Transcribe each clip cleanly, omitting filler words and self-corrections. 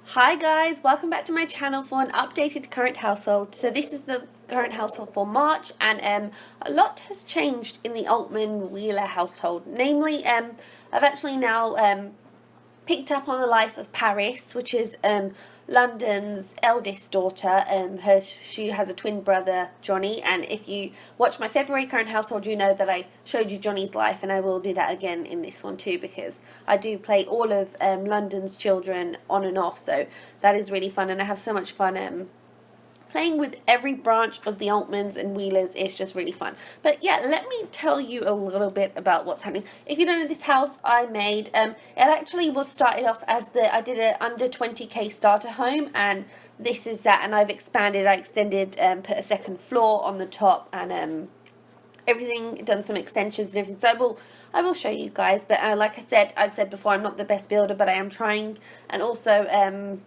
Hi guys, welcome back to my channel for an updated current household. So this is the current household for March, and a lot has changed in the Altman Wheeler household. Namely, I've actually now picked up on the life of Paris, which is London's eldest daughter. She has a twin brother, Johnny, and if you watch my February current household, you know that I showed you Johnny's life, and I will do that again in this one too, because I do play all of London's children on and off, so that is really fun, and I have so much fun playing with every branch of the Altmans and Wheelers. Is just really fun. But yeah, let me tell you a little bit about what's happening. If you don't know, this house I made, it actually was started off as I did a under 20k starter home, and this is that, and I've expanded, I extended, put a second floor on the top, and everything, done some extensions and everything, so I will show you guys. But like I said, I've said before, I'm not the best builder, but I am trying, and also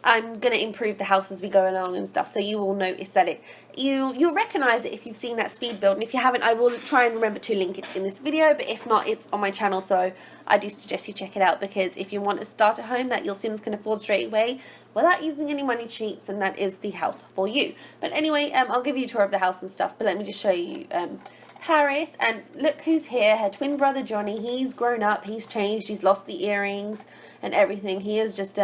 I'm going to improve the house as we go along and stuff, so you will notice that you'll recognise it if you've seen that speed build, and if you haven't, I will try and remember to link it in this video, but if not, it's on my channel, so I do suggest you check it out, because if you want to start a home that your Sims can afford straight away without using any money cheats, and that is the house for you. But anyway, I'll give you a tour of the house and stuff, but let me just show you Paris, and look who's here, her twin brother Johnny. He's grown up, he's changed, he's lost the earrings and everything. He is just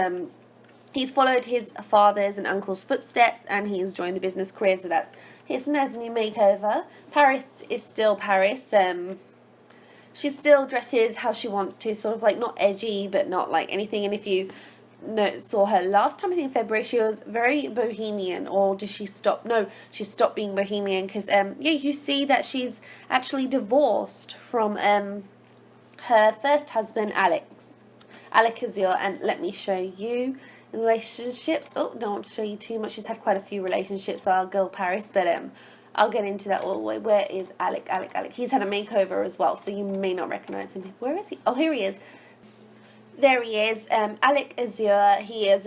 he's followed his father's and uncle's footsteps, and he has joined the business career, so that's his nice new makeover. Paris is still Paris. She still dresses how she wants to, sort of like not edgy, but not like anything. And if you saw her last time, I think in February, she was very bohemian. Or did she stop? No, she stopped being bohemian, because yeah, you see that she's actually divorced from her first husband, Alec Azure. And let me show you relationships. Oh, don't want to show you too much. She's had quite a few relationships, so I'll go Paris, but I'll get into that all the way. Where is Alec? He's had a makeover as well, so you may not recognize him. Where is he? Oh, here he is. There he is. Alec Azure. He is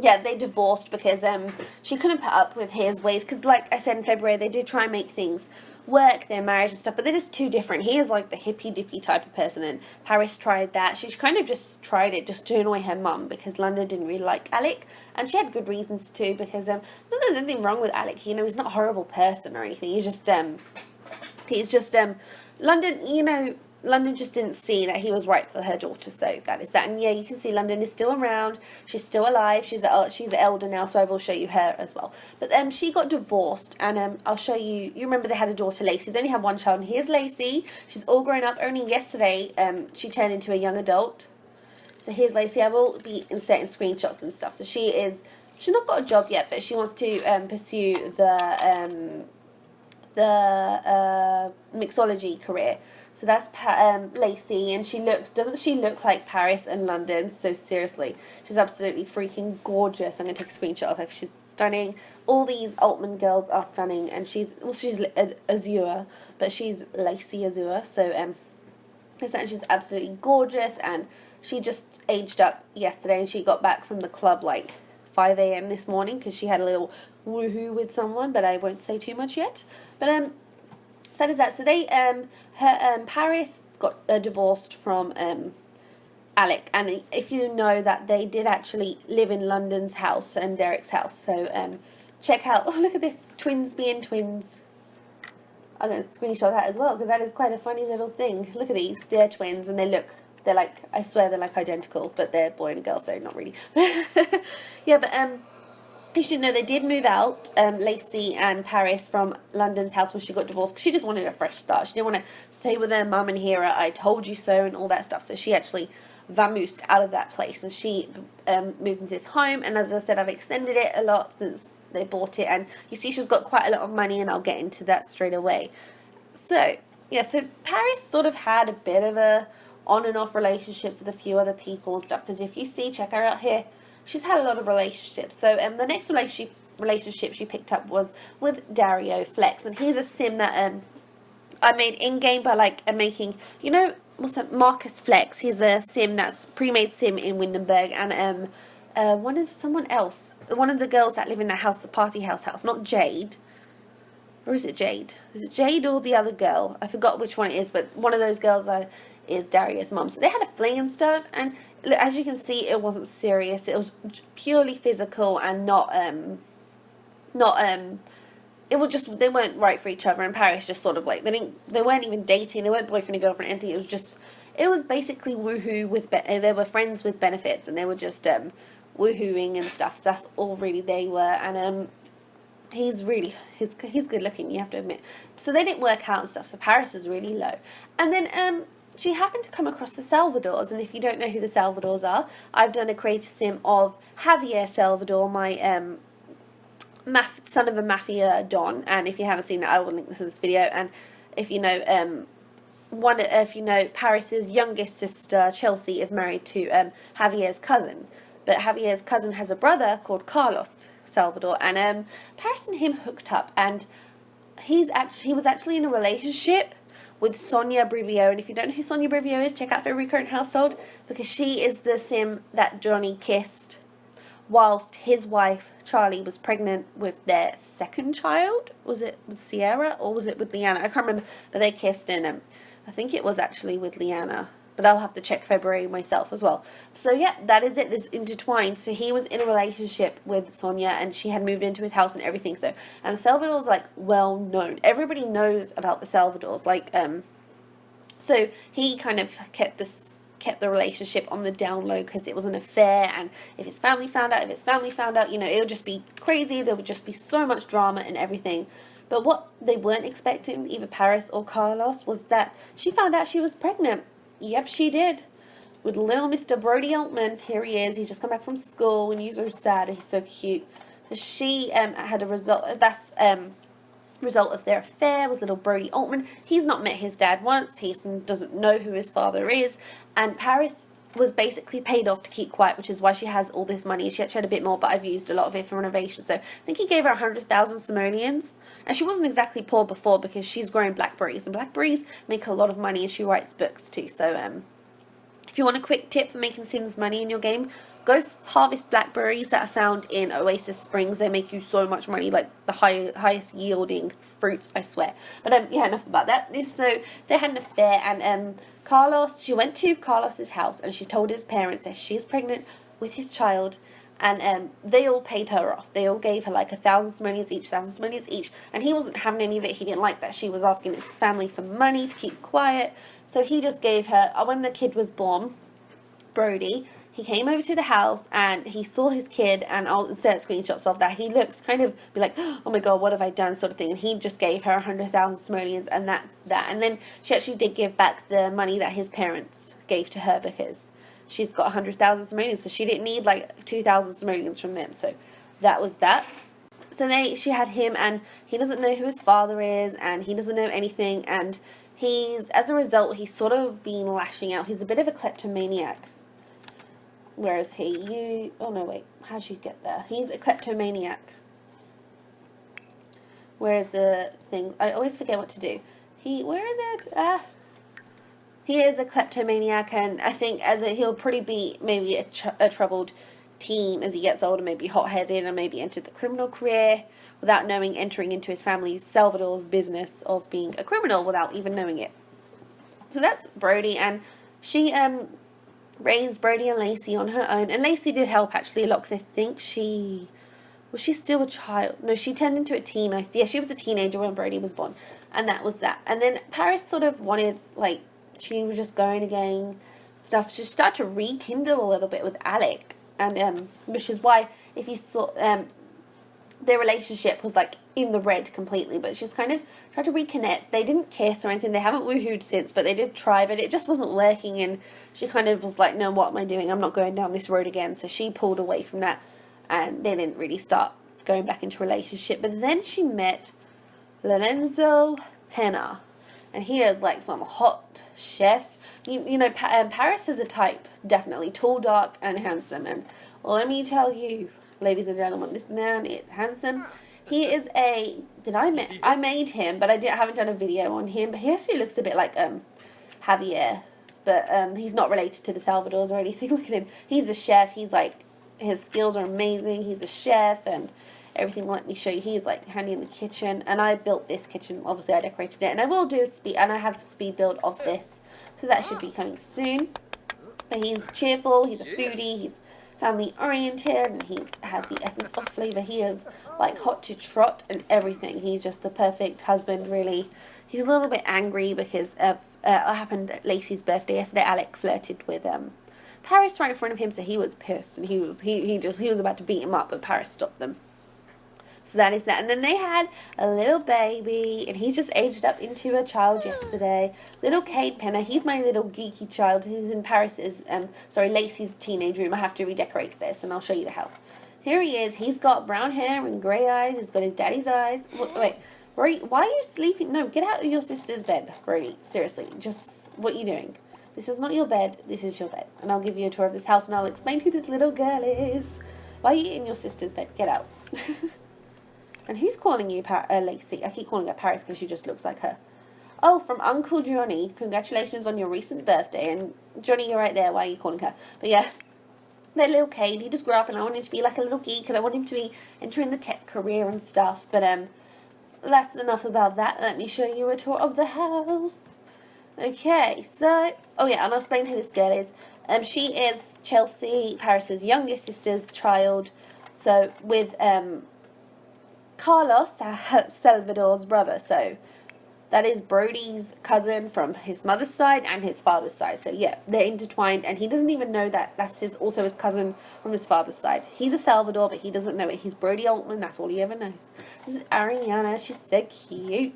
yeah, they divorced because she couldn't put up with his ways, because like I said in February, they did try and make things work, their marriage and stuff, but they're just too different. He is like the hippy dippy type of person, and Paris tried that. She kind of just tried it just to annoy her mum, because London didn't really like Alec, and she had good reasons too, because not that there's anything wrong with Alec, you know, he's not a horrible person or anything. He's just London, you know, London just didn't see that he was right for her daughter, so that is that. And yeah, you can see London is still around, she's still alive, she's elder now, so I will show you her as well. But she got divorced, and I'll show you. You remember they had a daughter, Lacey. They only have one child, and here's Lacey. She's all grown up. Only yesterday she turned into a young adult. So here's Lacey. I will be inserting screenshots and stuff. So she's not got a job yet, but she wants to pursue the mixology career. So that's Lacey, and doesn't she look like Paris and London? So seriously, she's absolutely freaking gorgeous. I'm going to take a screenshot of her, because she's stunning. All these Altman girls are stunning, and she's Azure, but she's Lacey Azure, so she's absolutely gorgeous, and she just aged up yesterday, and she got back from the club like 5 a.m. this morning, because she had a little woohoo with someone, but I won't say too much yet. But so that is that. So they, Paris got divorced from Alec, and if you know that they did actually live in London's house and Derek's house, so check out. Oh, look at this, twins being twins. I'm going to screenshot that as well, because that is quite a funny little thing. Look at these, they're twins, and they're like, I swear they're like identical, but they're boy and a girl, so not really. Yeah, but you should know they did move out, Lacey and Paris, from London's house when she got divorced, because she just wanted a fresh start. She didn't want to stay with her mum and hear her "I told you so" and all that stuff. So she actually vamoosed out of that place, and she moved into this home. And as I've said, I've extended it a lot since they bought it, and you see she's got quite a lot of money, and I'll get into that straight away. So yeah, so Paris sort of had a bit of a on and off relationships with a few other people and stuff, because if you see, check her out here, she's had a lot of relationships. So the next relationship she picked up was with Dario Flex, and he's a sim that I made in-game by making, you know, what's that, Marcus Flex. He's a sim that's pre-made sim in Windenburg, and one of the girls that live in that house, the party house, not Jade. or is it Jade? Is it Jade or the other girl? I forgot which one it is, but one of those girls is Darius' mom. So they had a fling and stuff, and as you can see, it wasn't serious. It was purely physical and not it was just, they weren't right for each other, and Paris just sort of like, they weren't even dating, they weren't boyfriend and girlfriend, anything. It was basically woohoo with, they were friends with benefits, and they were just woohooing and stuff. That's all really they were, and he's good looking, you have to admit. So they didn't work out and stuff, so Paris was really low. And then she happened to come across the Salvadors, and if you don't know who the Salvadors are, I've done a creator sim of Javier Salvador, my son of a mafia don, and if you haven't seen that, I will link this in this video. And if you know, Paris's youngest sister Chelsea is married to Javier's cousin, but Javier's cousin has a brother called Carlos Salvador, and Paris and him hooked up, and he was actually in a relationship with Sonia Brivio. And if you don't know who Sonia Brivio is, check out Every Current Household, because she is the sim that Johnny kissed whilst his wife Charlie was pregnant with their second child. Was it with Sierra or was it with Leanna? I can't remember, but they kissed, and I think it was actually with Leanna, but I'll have to check February myself as well. So yeah, that is it. It's intertwined. So he was in a relationship with Sonia, and she had moved into his house and everything. So, and the Salvador's like well known. Everybody knows about the Salvadors. Like so he kind of kept the relationship on the down low, because it was an affair, and if his family found out, you know, it would just be crazy. There would just be so much drama and everything. But what they weren't expecting, either Paris or Carlos, was that she found out she was pregnant. Yep, she did. With little Mr. Brody Altman. Here he is. He's just come back from school, and he's so sad. He's so cute. So she had a result. That's result of their affair was little Brody Altman. He's not met his dad once. He doesn't know who his father is. And Paris was basically paid off to keep quiet, which is why she has all this money. She actually had a bit more, but I've used a lot of it for renovation. So I think he gave her 100,000 simoleons. And she wasn't exactly poor before, because she's growing blackberries. And blackberries make a lot of money, and she writes books too. So if you want a quick tip for making Sims money in your game, go harvest blackberries that are found in Oasis Springs. They make you so much money, like the highest yielding fruits, I swear. But yeah, enough about that. So they had an affair, and she went to Carlos's house, and she told his parents that she's pregnant with his child, and they all paid her off. They all gave her like 1,000 simoleons each, and he wasn't having any of it. He didn't like that she was asking his family for money to keep quiet, so he just gave her, when the kid was born, Brody, he came over to the house, and he saw his kid, and I'll insert screenshots of that. He looks kind of be like, oh my god, what have I done, sort of thing. And he just gave her 100,000 simoleons, and that's that. And then she actually did give back the money that his parents gave to her, because she's got 100,000 simoleons, so she didn't need like 2,000 simoleons from them. So that was that. So she had him, and he doesn't know who his father is, and he doesn't know anything, and as a result, he's sort of been lashing out. He's a bit of a kleptomaniac. Where is he? Oh no, wait. How'd you get there? He's a kleptomaniac. Where is the thing? I always forget what to do. Where is it? He is a kleptomaniac, and I think he'll probably be maybe a troubled teen as he gets older, maybe hot-headed, and maybe enter the criminal career without entering into his family Salvador's business of being a criminal without even knowing it. So that's Brody, and she raised Brody and Lacey on her own, and Lacey did help actually a lot, because I think was she still a child? No, she turned into a teen. Yeah, she was a teenager when Brody was born, and that was that. And then Paris sort of wanted, like, she was just going again stuff. She started to rekindle a little bit with Alec, and which is why if you saw their relationship was like in the red completely, but she's kind of tried to reconnect. They didn't kiss or anything. They haven't woohooed since, but they did try, but it just wasn't working, and she kind of was like, no, what am I doing? I'm not going down this road again. So she pulled away from that, and they didn't really start going back into a relationship. But then she met Lorenzo Pena, and he is like some hot chef. You know, Paris is a type, definitely tall, dark, and handsome. And let me tell you, ladies and gentlemen, this man is handsome. He is I made him, but I haven't done a video on him. But he actually looks a bit like Javier, but he's not related to the Salvadors or anything. Look at him. He's a chef. He's like, his skills are amazing. He's a chef, and everything. Let me show you. He's like handy in the kitchen, and I built this kitchen. Obviously, I decorated it, and I will do a speed, and I have a speed build of this, so that should be coming soon. But he's cheerful. He's a foodie. He's family oriented, and he has the essence of flavor. He is like hot to trot and everything. He's just the perfect husband, really. He's a little bit angry because of what happened at Lacey's birthday yesterday. Alec flirted with Paris right in front of him, so he was pissed, and he was about to beat him up, but Paris stopped them. So that is that. And then they had a little baby, and he's just aged up into a child yesterday. Little Cade Penner. He's my little geeky child. He's in Paris's, Lacey's teenage room. I have to redecorate this, and I'll show you the house. Here he is. He's got brown hair and grey eyes. He's got his daddy's eyes. Wait, Brody, why are you sleeping? No, get out of your sister's bed, Brody. Seriously, just what are you doing? This is not your bed. This is your bed. And I'll give you a tour of this house, and I'll explain who this little girl is. Why are you in your sister's bed? Get out. And who's calling you, Lacey? I keep calling her Paris because she just looks like her. Oh, from Uncle Johnny. Congratulations on your recent birthday. And Johnny, you're right there. Why are you calling her? But yeah, that little Cade, he just grew up, and I want him to be like a little geek, and I want him to be entering the tech career and stuff. But that's enough about that. Let me show you a tour of the house. Okay, so, oh yeah, and I'll explain who this girl is. She is Chelsea, Paris's youngest sister's child. So with Carlos, Salvador's brother. So that is Brody's cousin from his mother's side and his father's side. So yeah, they're intertwined, and he doesn't even know that that's also his cousin from his father's side. He's a Salvador, but he doesn't know it. He's Brody Altman. That's all he ever knows. This is Ariana. She's so cute.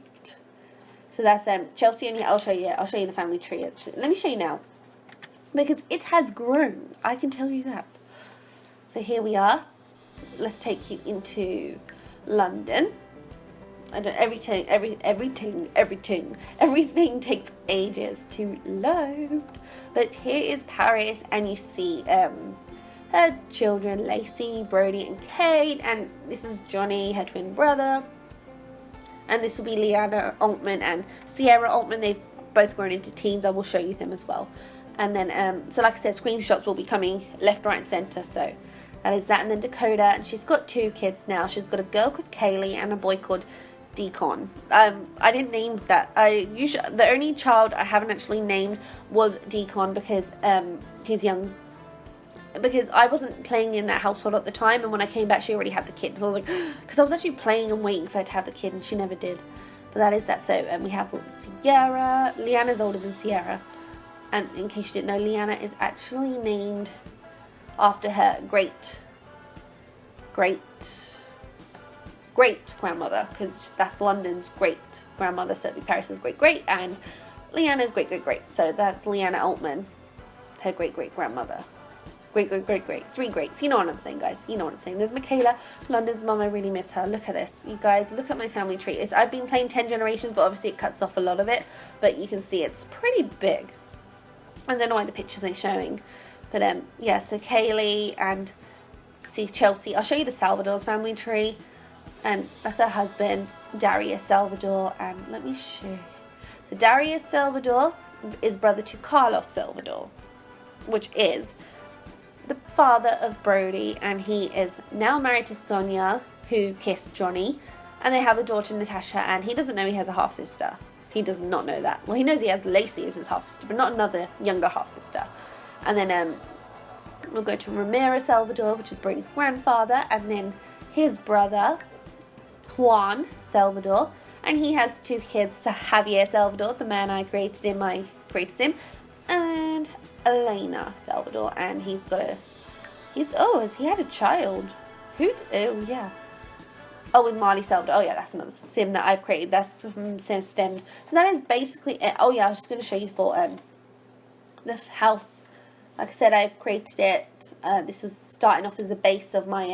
So that's Chelsea, and yeah, I'll show you the family tree. Let me show you now, because it has grown. I can tell you that. So here we are. Let's take you into London. I don't everything takes ages to load. But here is Paris, and you see her children, Lacey, Brody, and Cade, and this is Johnny, her twin brother. And this will be Leanna Altman and Sierra Altman. They've both grown into teens. I will show you them as well. And then, so like I said, screenshots will be coming left, right, and centre. So that is that. And then Dakota, and she's got 2 kids now. She's got a girl called Kaylee and a boy called Deacon. I didn't name that. The only child I haven't actually named was Deacon because he's young. Because I wasn't playing in that household at the time, and when I came back she already had the kid, so I was like, because I was actually playing and waiting for her to have the kid, and she never did. But that is that. So we have Sierra. Leanna's older than Sierra, and in case you didn't know, Leanna is actually named after her great grandmother, because that's London's great grandmother, so it'd be Paris's great, and Leanna's great. So that's Leanna Altman, her great grandmother. Great. 3 greats. You know what I'm saying, guys. You know what I'm saying. There's Michaela, London's mum. I really miss her. Look at this. You guys, look at my family tree. I've been playing 10 generations, but obviously it cuts off a lot of it. But you can see it's pretty big. I don't know why the pictures ain't showing. But, yeah, so Kaylee and see Chelsea. I'll show you the Salvador's family tree. And that's her husband, Darius Salvador. And let me show you. So Darius Salvador is brother to Carlos Salvador, which is the father of Brody, and he is now married to Sonia, who kissed Johnny, and they have a daughter, Natasha, and he doesn't know he has a half-sister. He does not know that. Well, he knows he has Lacey as his half-sister, but not another younger half-sister. And then we'll go to Ramiro Salvador, which is Brody's grandfather, and then his brother, Juan Salvador, and he has 2 kids, so Javier Salvador, the man I created him, and Elena Salvador, and has he had a child? Oh yeah. Oh, with Marley Salvador. Oh yeah, that's another sim that I've created. That's from stemmed. So that is basically it. Oh yeah, I was just going to show you for the house. Like I said, I've created it. This was starting off as the base of my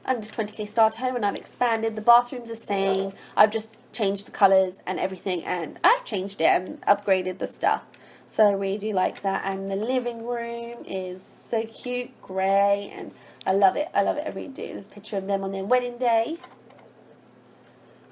under 20k starter home, and I've expanded. The bathroom's the same. I've just changed the colours and everything, and I've changed it and upgraded the stuff. So I really do like that. And the living room is so cute, grey, and I love it. I really do. There's a picture of them on their wedding day.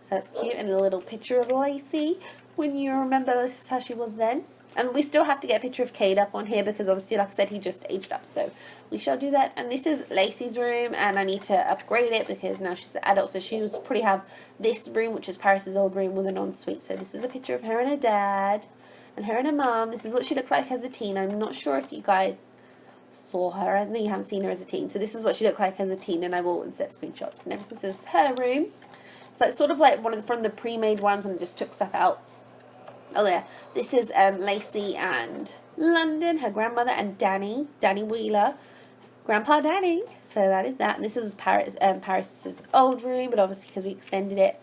So that's cute. And a little picture of Lacey when you remember this is how she was then. And we still have to get a picture of Cade up on here because obviously, like I said, he just aged up. So we shall do that. And this is Lacey's room, and I need to upgrade it because now she's an adult. So she will probably have this room, which is Paris's old room, with an ensuite. So this is a picture of her and her dad and her and her mom. This is what she looked like as a teen. I'm not sure if you guys saw her. I know you haven't seen her as a teen. So this is what she looked like as a teen, and I will insert screenshots. And everything. This is her room. So it's sort of like one of from the pre-made ones, and I just took stuff out. Oh yeah, this is Lacey and London, her grandmother, and Danny Wheeler, Grandpa Danny. So that is that. And this is Paris's old room, but obviously because we extended it,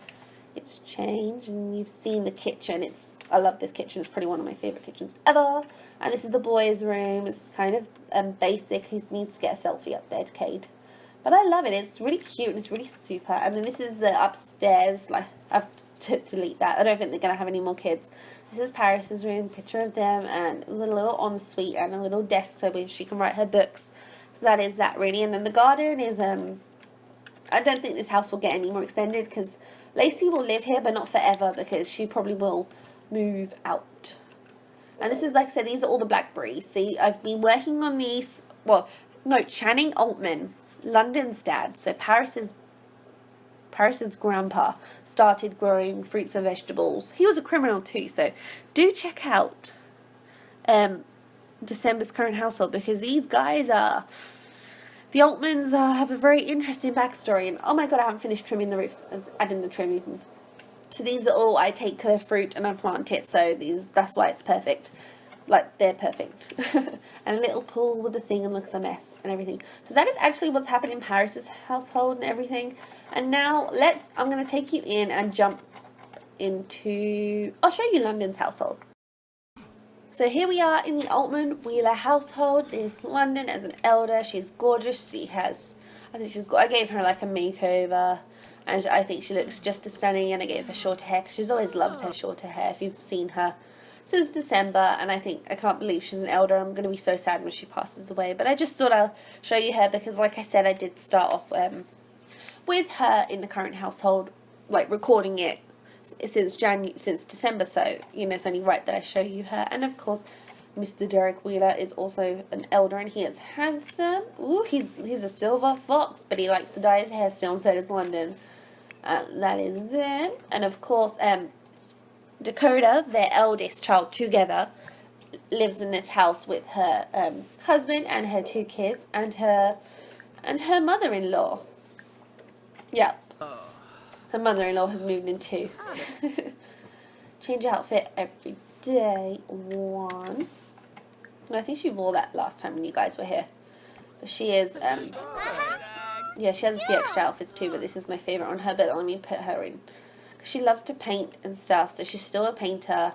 it's changed. And you've seen the kitchen. I love this kitchen. It's probably one of my favorite kitchens ever. And this is the boys' room. It's kind of basic. He needs to get a selfie up there, Cade. But I love it. It's really cute and it's really super. And then this is the upstairs. Like I've to delete that. I don't think they're going to have any more kids. This is Paris's room, picture of them, and a little ensuite and a little desk so she can write her books. So that is that really. And then the garden is, I don't think this house will get any more extended because Lacey will live here, but not forever because she probably will move out. And this is, like I said, these are all the blackberries. See, I've been working on these, well, no, Channing Altman, London's dad, so Paris's grandpa started growing fruits and vegetables. He was a criminal too, so do check out December's current household because these guys are... The Altmans have a very interesting backstory, and oh my god, I haven't finished trimming the roof, adding the trim even. So these are all, I take the fruit and I plant it, so that's why it's perfect. Like, they're perfect. And a little pool with the thing, and look at the mess and everything. So that is actually what's happened in Paris's household and everything. And now I'm going to take you in and jump into, I'll show you London's household. So here we are in the Altman Wheeler household. There's London as an elder. She's gorgeous. I gave her like a makeover. And I think she looks just as stunning, and I gave her shorter hair because she's always loved her shorter hair if you've seen her since December. And I can't believe she's an elder. I'm going to be so sad when she passes away. But I just thought I'll show you her because, like I said, I did start off with her in the current household, like recording it since December. So, it's only right that I show you her. And of course, Mr. Derek Wheeler is also an elder, and he is handsome. Ooh, he's a silver fox, but he likes to dye his hair still, and so does London. That is them. And of course, Dakota, their eldest child together, lives in this house with her husband and her 2 kids and her mother-in-law. Yeah. Her mother-in-law has moved in too. Change outfit every day. One. No, I think she wore that last time when you guys were here. But she is, yeah, she has a few extra outfits too, but this is my favourite on her, but let me put her in. Because she loves to paint and stuff, so she's still a painter.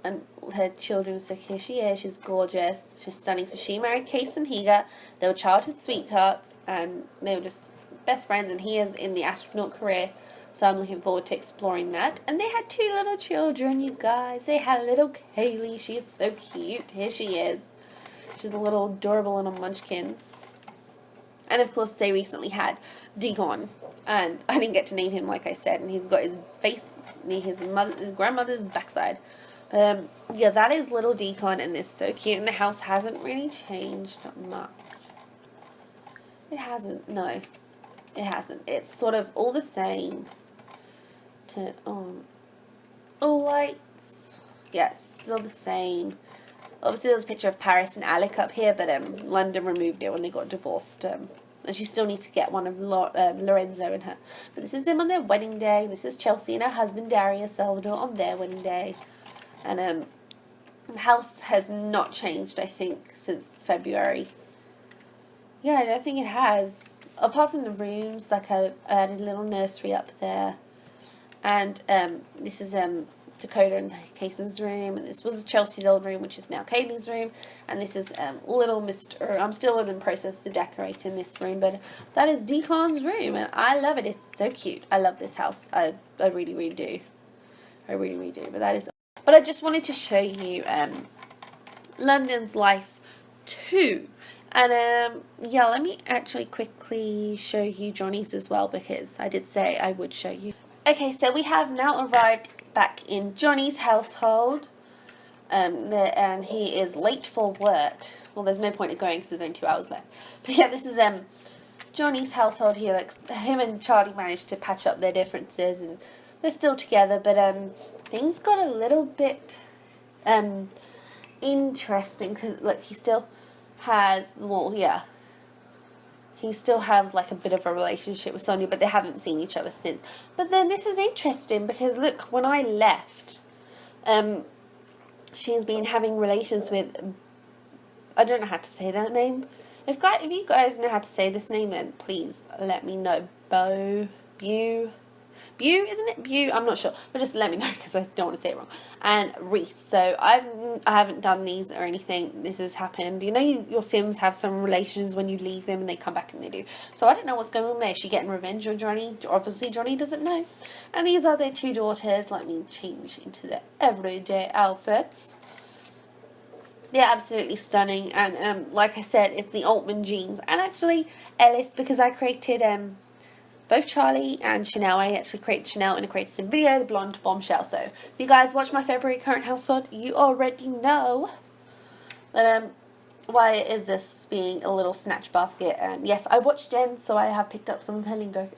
And her children, so here she is, she's gorgeous, she's stunning. So she married Case and Higa. They were childhood sweethearts, and they were just best friends, and he is in the astronaut career. So I'm looking forward to exploring that. And they had 2 little children, you guys. They had little Kaylee. She is so cute. Here she is. She's a little adorable little munchkin. And of course, they recently had Deacon. And I didn't get to name him, like I said. And he's got his face near his grandmother's backside. Yeah, that is little Deacon, and they're so cute. And the house hasn't really changed much. It hasn't, no. It hasn't. It's sort of all the same. Turn on all lights. Yeah, it's still the same. Obviously, there's a picture of Paris and Alec up here, but London removed it when they got divorced. And she still needs to get one of Lorenzo and her. But this is them on their wedding day. This is Chelsea and her husband, Darius Salvador, on their wedding day. And the house has not changed, I think, since February. Yeah, I don't think it has. Apart from the rooms, like I added a little nursery up there. And this is Dakota and Casey's room, and this was Chelsea's old room, which is now Katie's room, and this is little Mr. I'm still in the process of decorating this room, but that is Deacon's room, and I love it. It's so cute. I love this house. I really, really do. I really, really do. But I just wanted to show you London's life too. And yeah, let me actually quickly show you Johnny's as well, because I did say I would show you. Okay, so we have now arrived back in Johnny's household. and he is late for work. Well, there's no point in going because there's only 2 hours left. But yeah, this is Johnny's household. Him and Charlie managed to patch up their differences, and they're still together. But things got a little bit interesting because look, he still has he still have like a bit of a relationship with Sonia, but they haven't seen each other since. But then this is interesting because look, when I left, she's been having relations with, I don't know how to say that name. If you guys know how to say this name, then please let me know. Bew, isn't it? Bew, I'm not sure, but just let me know because I don't want to say it wrong. And Reese. So I haven't done these or anything. This has happened. You know, your Sims have some relations when you leave them and they come back and they do. So I don't know what's going on there. Is she getting revenge on Johnny? Obviously Johnny doesn't know. And these are their 2 daughters. Let me change into their everyday outfits. They're absolutely stunning, and like I said, it's the Altman genes, and actually Ellis, because I created both Charlie and Chanel. I actually created Chanel in a Creative Sim video, the blonde bombshell. So if you guys watch my February current household, you already know. But why is this being a little snatch basket? Yes, I watched Jen, so I have picked up some of her lingo.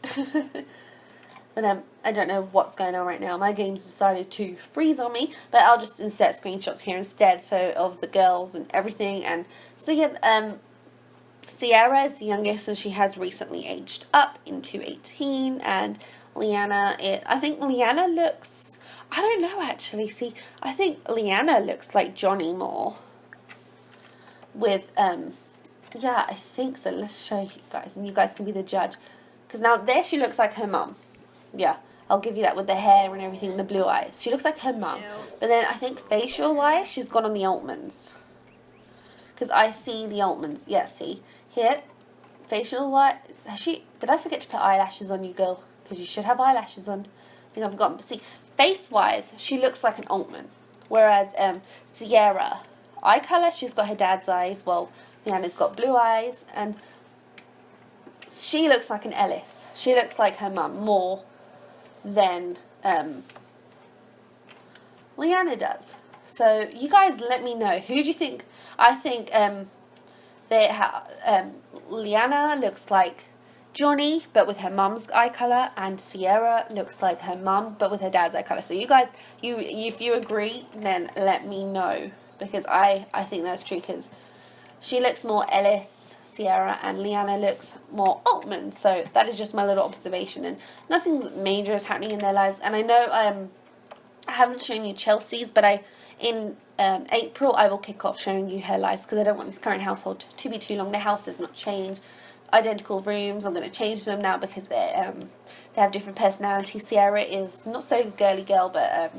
But I don't know what's going on right now. My game's decided to freeze on me, but I'll just insert screenshots here instead, so of the girls and everything. And so yeah, Sierra is the youngest, and she has recently aged up into 18. And Leanna, I think Leanna looks, I don't know actually. See, I think Leanna looks like Johnny more. With yeah, I think so. Let's show you guys, and you guys can be the judge. Because now there she looks like her mum. Yeah, I'll give you that with the hair and everything, the blue eyes. She looks like her mum. Ew. But then I think facial-wise, she's gone on the Altmans. Because I see the Altmans. Yeah, see? Here, facial-wise, did I forget to put eyelashes on you, girl? Because you should have eyelashes on. I think I've forgotten. But see, face-wise, she looks like an Altman. Whereas Sierra, eye colour, she's got her dad's eyes. Well, Leanna's got blue eyes. And she looks like an Ellis. She looks like her mum more than Leanna does. So you guys let me know, who do you think? I think Leanna looks like Johnny but with her mum's eye colour, and Sierra looks like her mum but with her dad's eye colour. So you guys, if you agree, then let me know, because I think that's true, because she looks more Ellis, Sierra, and Leanna looks more Altman. So that is just my little observation, and nothing major is happening in their lives. And I know I haven't shown you Chelsea's, but in April I will kick off showing you her lives, because I don't want this current household to be too long. Their house does not change. Identical rooms, I'm going to change them now because they have different personalities. Sierra is not so girly girl, but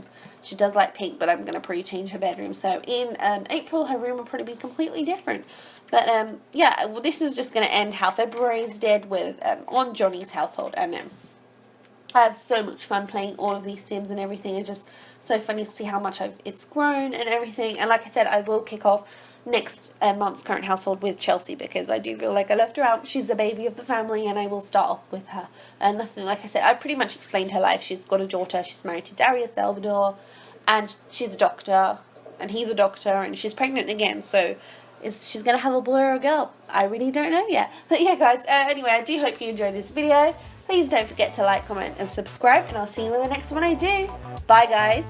she does like pink, but I'm going to probably change her bedroom. So in April her room will probably be completely different. But yeah, well, this is just going to end how February's did with on Johnny's household. And I have so much fun playing all of these Sims and everything. It's just so funny to see how much it's grown and everything. And like I said, I will kick off next month's current household with Chelsea, because I do feel like I left her out. She's the baby of the family, and I will start off with her. And nothing, like I said, I pretty much explained her life. She's got a daughter. She's married to Darius Salvador, and she's a doctor, and he's a doctor, and she's pregnant again. So she's going to have a boy or a girl? I really don't know yet. But yeah, guys, anyway, I do hope you enjoyed this video. Please don't forget to like, comment, and subscribe, and I'll see you in the next one I do. Bye, guys.